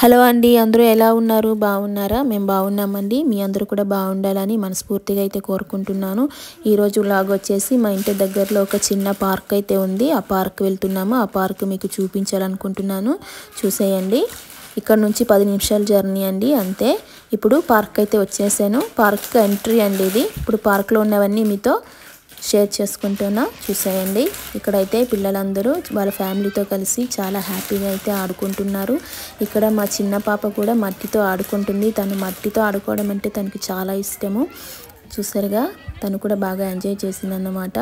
Hello అండి, అందరూ ఎలా ఉన్నారు? బాగున్నారా? మేము బాగున్నామండి. మీ అందరూ కూడా బాగుండాలని మనస్ఫూర్తిగా అయితే కోరుకుంటున్నాను. ఈరోజు వ్లాగ్ వచ్చేసి మా ఇంటి దగ్గరలో ఒక చిన్న పార్క్ అయితే ఉంది. ఆ పార్క్ వెళ్తున్నాము. ఆ పార్క్ మీకు చూపించాలనుకుంటున్నాను. చూసేయండి. ఇక్కడ నుంచి 10 నిమిషాల జర్నీ అండి, అంతే. ఇప్పుడు పార్క్ అయితే వచ్చేసాను. పార్క్ ఎంట్రీ అండి ఇది. ఇప్పుడు పార్క్లో ఉన్నవన్నీ మీతో షేర్ చేసుకుంటున్నా, చూసేయండి. ఇక్కడైతే పిల్లలందరూ వాళ్ళ ఫ్యామిలీతో కలిసి చాలా హ్యాపీగా అయితే ఆడుకుంటున్నారు. ఇక్కడ మా చిన్న పాప కూడా మట్టితో ఆడుకుంటుంది. తను మట్టితో ఆడుకోవడం అంటే తనకి చాలా ఇష్టము. చూసారుగా, తను కూడా బాగా ఎంజాయ్ చేసిందన్నమాట.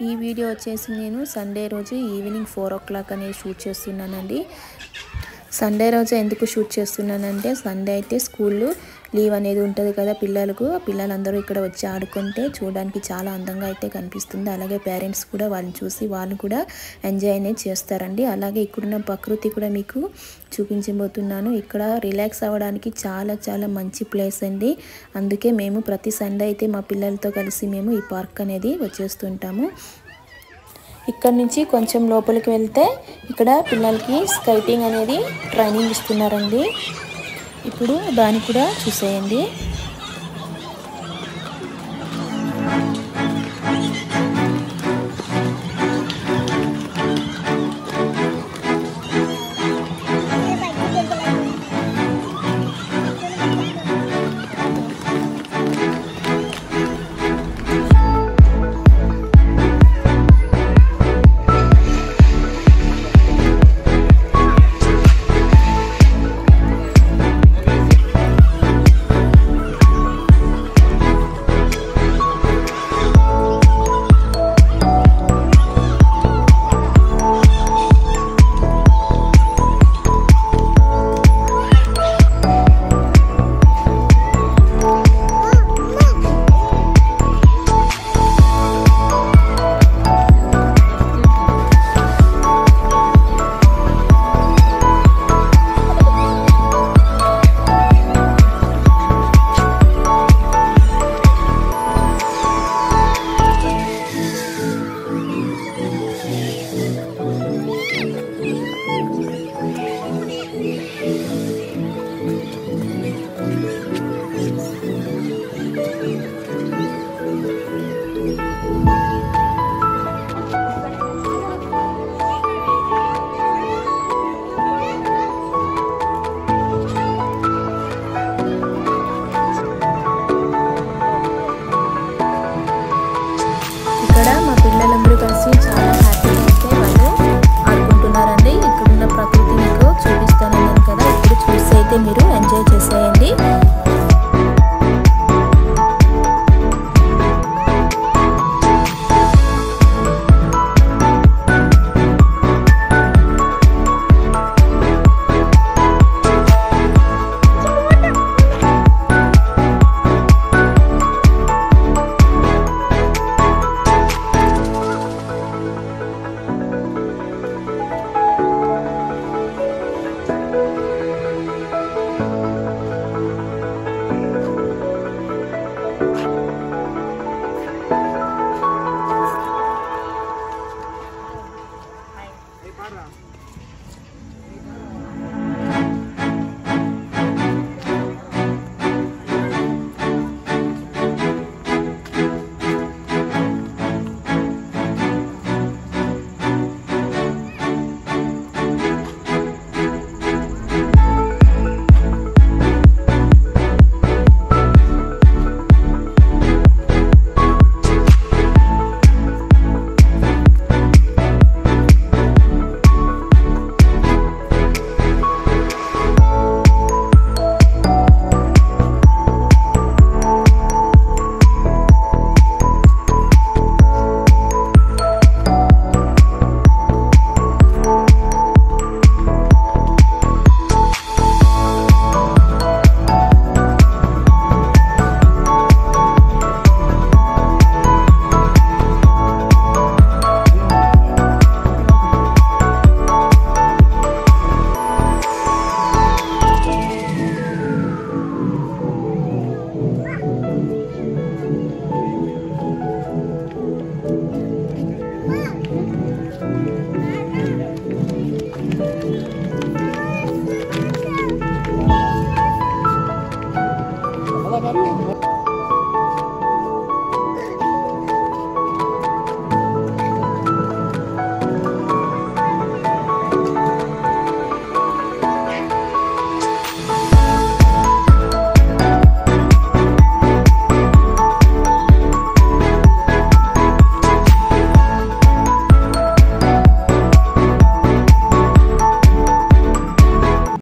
ఈ వీడియో వచ్చేసి నేను సండే రోజు ఈవినింగ్ 4 o'clock అనేది షూట్ చేస్తున్నానండి. సండే రోజు ఎందుకు షూట్ చేస్తున్నానంటే, సండే అయితే స్కూల్లో లీవ్ అనేది ఉంటుంది కదా పిల్లలకు. పిల్లలందరూ ఇక్కడ వచ్చి ఆడుకుంటే చూడడానికి చాలా అందంగా అయితే కనిపిస్తుంది. అలాగే పేరెంట్స్ కూడా వాళ్ళని చూసి వాళ్ళు కూడా ఎంజాయ్ అనేది చేస్తారండి. అలాగే ఇక్కడున్న ప్రకృతి కూడా మీకు చూపించబోతున్నాను. ఇక్కడ రిలాక్స్ అవ్వడానికి చాలా చాలా మంచి ప్లేస్ అండి. అందుకే మేము ప్రతి సండే అయితే మా పిల్లలతో కలిసి మేము ఈ పార్క్ అనేది వచ్చేస్తుంటాము. ఇక్కడ నుంచి కొంచెం లోపలికి వెళ్తే ఇక్కడ పిల్లలకి స్కైటింగ్ అనేది ట్రైనింగ్ ఇస్తున్నారండి. ఇప్పుడు దాన్ని కూడా చూసేయండి.